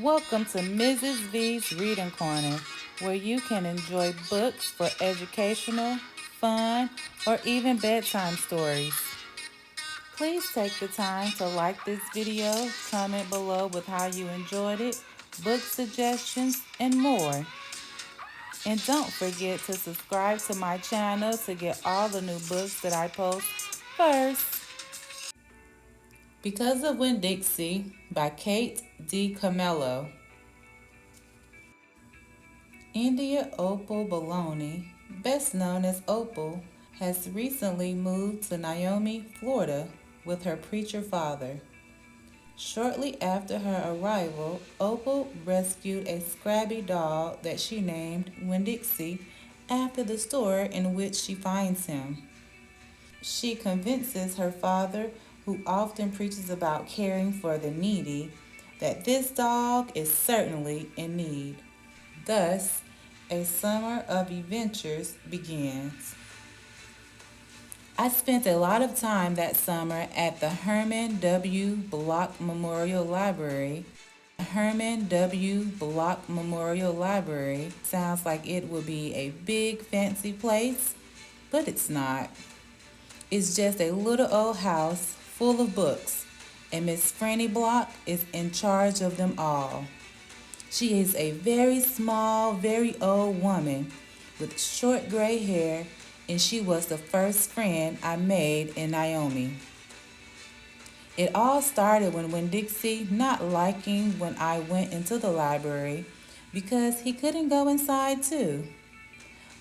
Welcome to Mrs. V's Reading Corner, where you can enjoy books for educational, fun, or even bedtime stories. Please take the time to like this video, comment below with how you enjoyed it, book suggestions, and more. And don't forget to subscribe to my channel to get all the new books that I post first. Because of Winn Dixie by Kate DiCamillo. India Opal Baloney, best known as Opal, has recently moved to Naomi, Florida with her preacher father. Shortly after her arrival, Opal rescued a scrappy dog that she named Winn Dixie after the store in which she finds him. She convinces her father, who often preaches about caring for the needy, that this dog is certainly in need. Thus, a summer of adventures begins. I spent a lot of time that summer at the Herman W. Block Memorial Library. Herman W. Block Memorial Library sounds like it would be a big fancy place, but it's not. It's just a little old house full of books, and Miss Franny Block is in charge of them all. She is a very small, very old woman with short gray hair, and she was the first friend I made in Naomi. It all started when Winn Dixie not liking when I went into the library because he couldn't go inside too.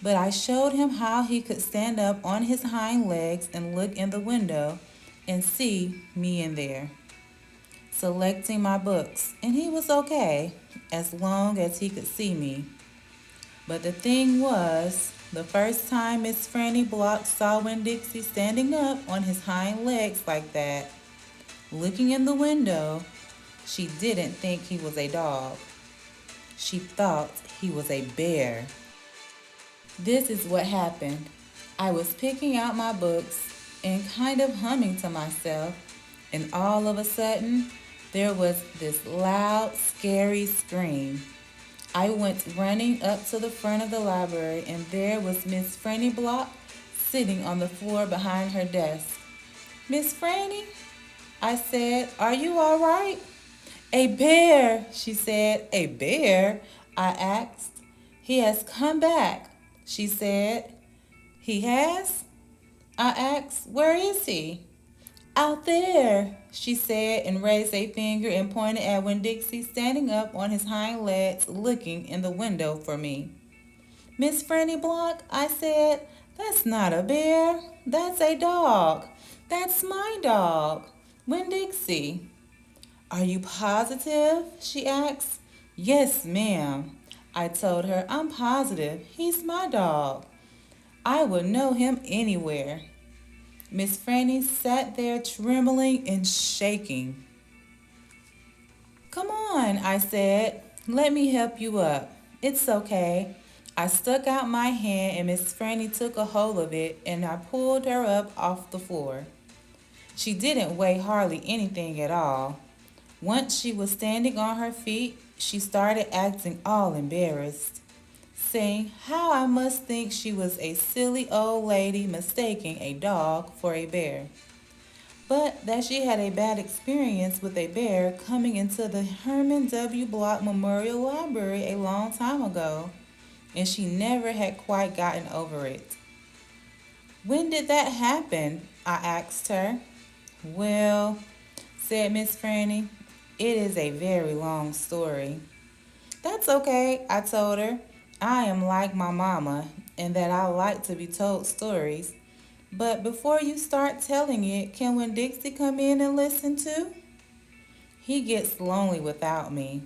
But I showed him how he could stand up on his hind legs and look in the window and see me in there, selecting my books, and he was okay as long as he could see me. But the thing was, the first time Miss Franny Block saw Winn Dixie standing up on his hind legs like that, looking in the window, she didn't think he was a dog. She thought he was a bear. This is what happened. I was picking out my books and kind of humming to myself, and all of a sudden, there was this loud, scary scream. I went running up to the front of the library, and there was Miss Franny Block sitting on the floor behind her desk. "Miss Franny," I said, "are you all right?" "A bear," she said. "A bear?" I asked. "He has come back," she said. "He has?" I asked. "Where is he?" "Out there," she said, and raised a finger and pointed at Winn Dixie standing up on his hind legs looking in the window for me. "Miss Franny Block," I said, "that's not a bear. That's a dog. That's my dog, Winn Dixie." "Are you positive?" she asked. "Yes, ma'am," I told her. "I'm positive. He's my dog. I would know him anywhere." Miss Franny sat there trembling and shaking. "Come on," I said. "Let me help you up. It's okay." I stuck out my hand and Miss Franny took a hold of it and I pulled her up off the floor. She didn't weigh hardly anything at all. Once she was standing on her feet, she started acting all embarrassed, saying how I must think she was a silly old lady mistaking a dog for a bear, but that she had a bad experience with a bear coming into the Herman W. Block Memorial Library a long time ago, and she never had quite gotten over it. "When did that happen?" I asked her. "Well," said Miss Franny, "it is a very long story." "That's okay," I told her. "I am like my mama, in that I like to be told stories. But before you start telling it, can Winn Dixie come in and listen too? He gets lonely without me."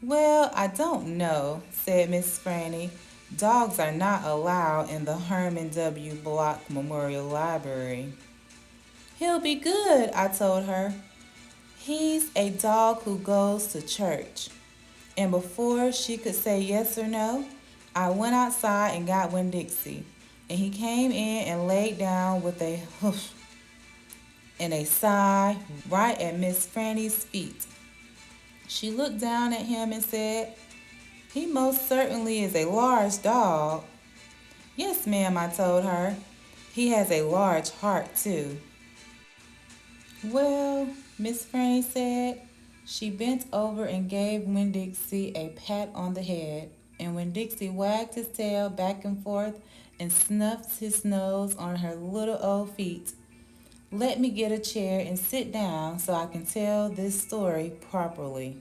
"Well, I don't know," said Miss Franny. "Dogs are not allowed in the Herman W. Block Memorial Library." "He'll be good," I told her. "He's a dog who goes to church." And before she could say yes or no, I went outside and got Winn Dixie, and he came in and laid down with a hoof and a sigh right at Miss Franny's feet. She looked down at him and said, "He most certainly is a large dog." "Yes, ma'am," I told her. "He has a large heart, too." "Well," Miss Franny said. She bent over and gave Winn Dixie a pat on the head, and when Dixie wagged his tail back and forth and snuffed his nose on her little old feet, "Let me get a chair and sit down so I can tell this story properly."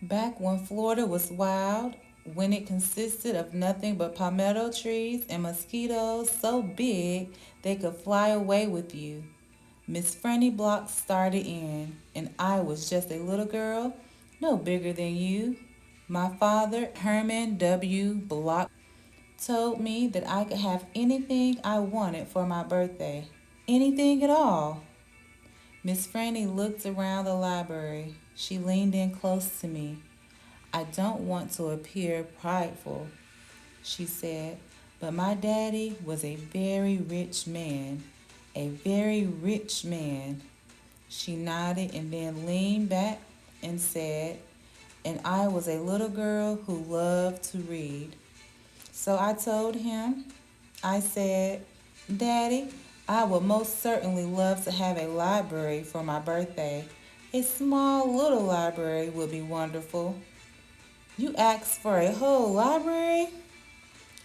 Back when Florida was wild, when it consisted of nothing but palmetto trees and mosquitoes so big they could fly away with you, Miss Franny Block started in, and I was just a little girl, no bigger than you. My father, Herman W. Block, told me that I could have anything I wanted for my birthday. Anything at all. Miss Franny looked around the library. She leaned in close to me. "I don't want to appear prideful," she said, "but my daddy was a very rich man. A very rich man." She nodded and then leaned back and said, "And I was a little girl who loved to read." So I told him, I said, "Daddy, I would most certainly love to have a library for my birthday. A small little library would be wonderful." "You asked for a whole library?"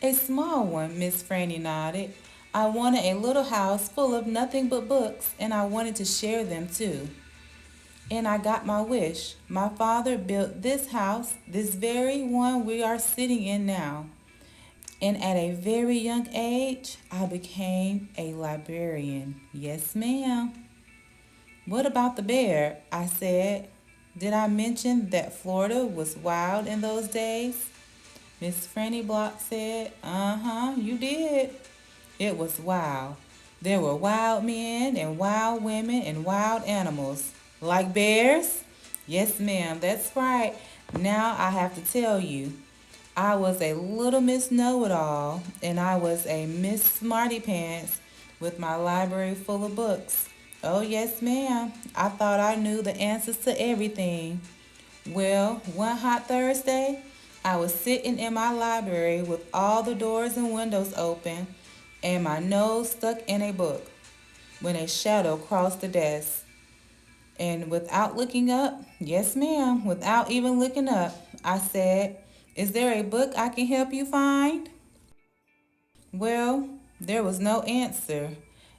"A small one," Miss Franny nodded. "I wanted a little house full of nothing but books, and I wanted to share them too. And I got my wish. My father built this house, this very one we are sitting in now. And at a very young age, I became a librarian. Yes, ma'am." "What about the bear?" I said. "Did I mention that Florida was wild in those days?" Miss Franny Block said, "Uh-huh, you did. It was wild. There were wild men and wild women and wild animals." "Like bears?" "Yes, ma'am, that's right. Now I have to tell you. I was a little Miss Know-It-all, and I was a Miss Smarty Pants with my library full of books. Oh, yes, ma'am. I thought I knew the answers to everything. Well, one hot Thursday, I was sitting in my library with all the doors and windows open and my nose stuck in a book when a shadow crossed the desk. And without looking up, yes, ma'am, without even looking up, I said, "Is there a book I can help you find?" Well, there was no answer,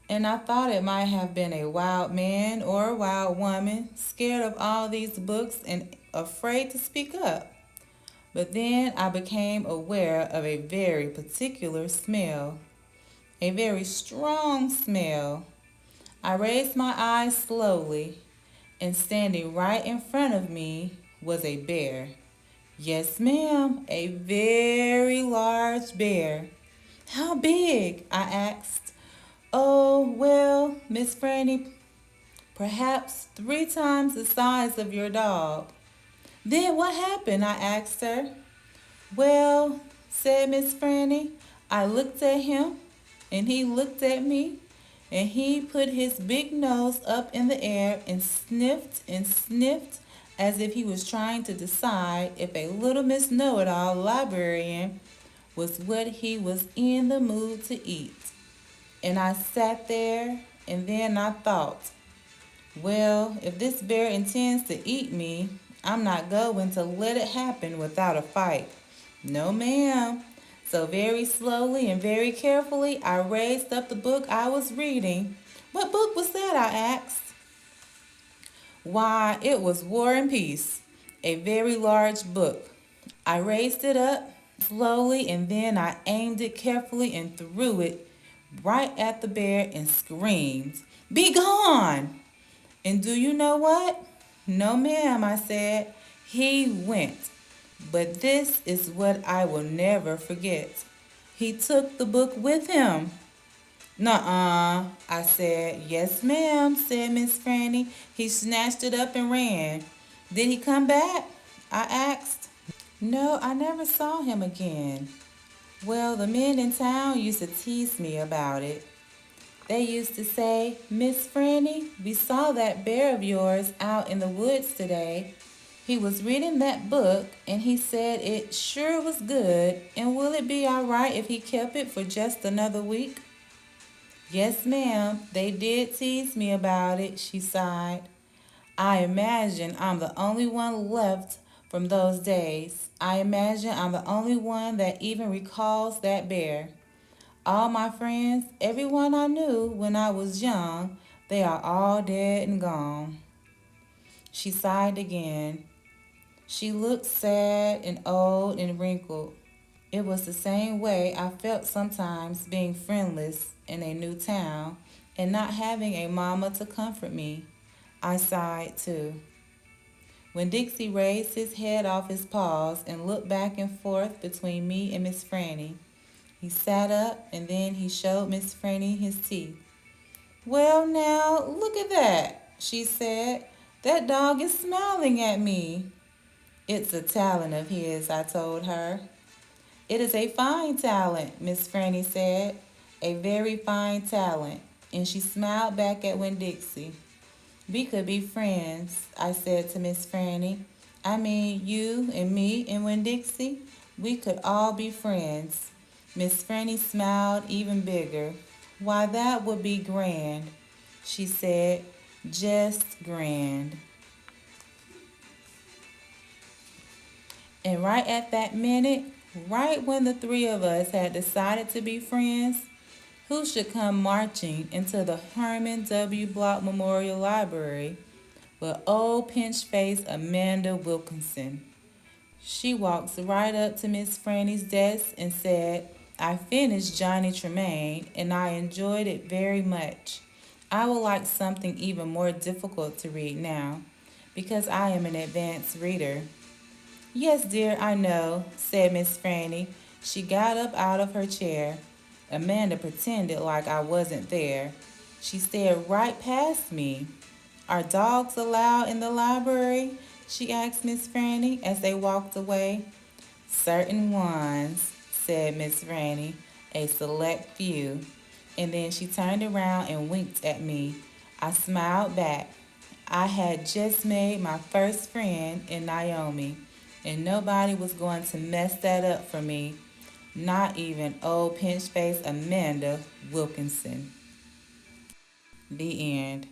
and I thought it might have been a wild man or a wild woman, scared of all these books and afraid to speak up. But then I became aware of a very particular smell, a very strong smell. I raised my eyes slowly, and standing right in front of me was a bear. Yes, ma'am, a very large bear. "How big?" I asked. "Oh, well, Miss Franny, perhaps 3 times the size of your dog." "Then what happened?" I asked her. "Well," said Miss Franny, "I looked at him, and he looked at me, and he put his big nose up in the air and sniffed as if he was trying to decide if a little Miss Know-It-all librarian was what he was in the mood to eat. And I sat there, and then I thought, well, if this bear intends to eat me, I'm not going to let it happen without a fight. No, ma'am." So very slowly and very carefully, I raised up the book I was reading. "What book was that?" I asked. "Why, it was War and Peace, a very large book." I raised it up slowly, and then I aimed it carefully and threw it right at the bear and screamed, "Be gone!" And do you know what? "No, ma'am," I said. "He went. But this is what I will never forget. He took the book with him." "Nuh-uh," I said. "Yes, ma'am," said Miss Franny. "He snatched it up and ran." "Did he come back?" I asked. "No, I never saw him again. Well, the men in town used to tease me about it. They used to say, 'Miss Franny, we saw that bear of yours out in the woods today. He was reading that book and he said it sure was good, and will it be all right if he kept it for just another week? Yes, ma'am, they did tease me about it, she sighed. I imagine I'm the only one left from those days. I imagine I'm the only one that even recalls that bear. All my friends, everyone I knew when I was young, they are all dead and gone. She sighed again. She looked sad and old and wrinkled. It was the same way I felt sometimes being friendless in a new town and not having a mama to comfort me. I sighed too. When Dixie raised his head off his paws and looked back and forth between me and Miss Franny, he sat up and then he showed Miss Franny his teeth. Well, now, look at that, she said. That dog is smiling at me. It's a talent of his, I told her. It is a fine talent, Miss Franny said. A very fine talent. And she smiled back at Winn Dixie. We could be friends, I said to Miss Franny. I mean, you and me and Winn Dixie, we could all be friends. Miss Franny smiled even bigger. Why, that would be grand, she said. Just grand. And right at that minute, right when the three of us had decided to be friends, who should come marching into the Herman W. Block Memorial Library but old pinch-faced Amanda Wilkinson. She walks right up to Miss Franny's desk and said, I finished Johnny Tremaine and I enjoyed it very much. I would like something even more difficult to read now because I am an advanced reader. Yes, dear, I know, said Miss Franny. She got up out of her chair. Amanda pretended like I wasn't there. She stared right past me. Are dogs allowed in the library? She asked Miss Franny as they walked away. Certain ones, said Miss Franny, a select few. And then she turned around and winked at me. I smiled back. I had just made my first friend in Naomi, and nobody was going to mess that up for me, not even old pinch-faced Amanda Wilkinson. The end.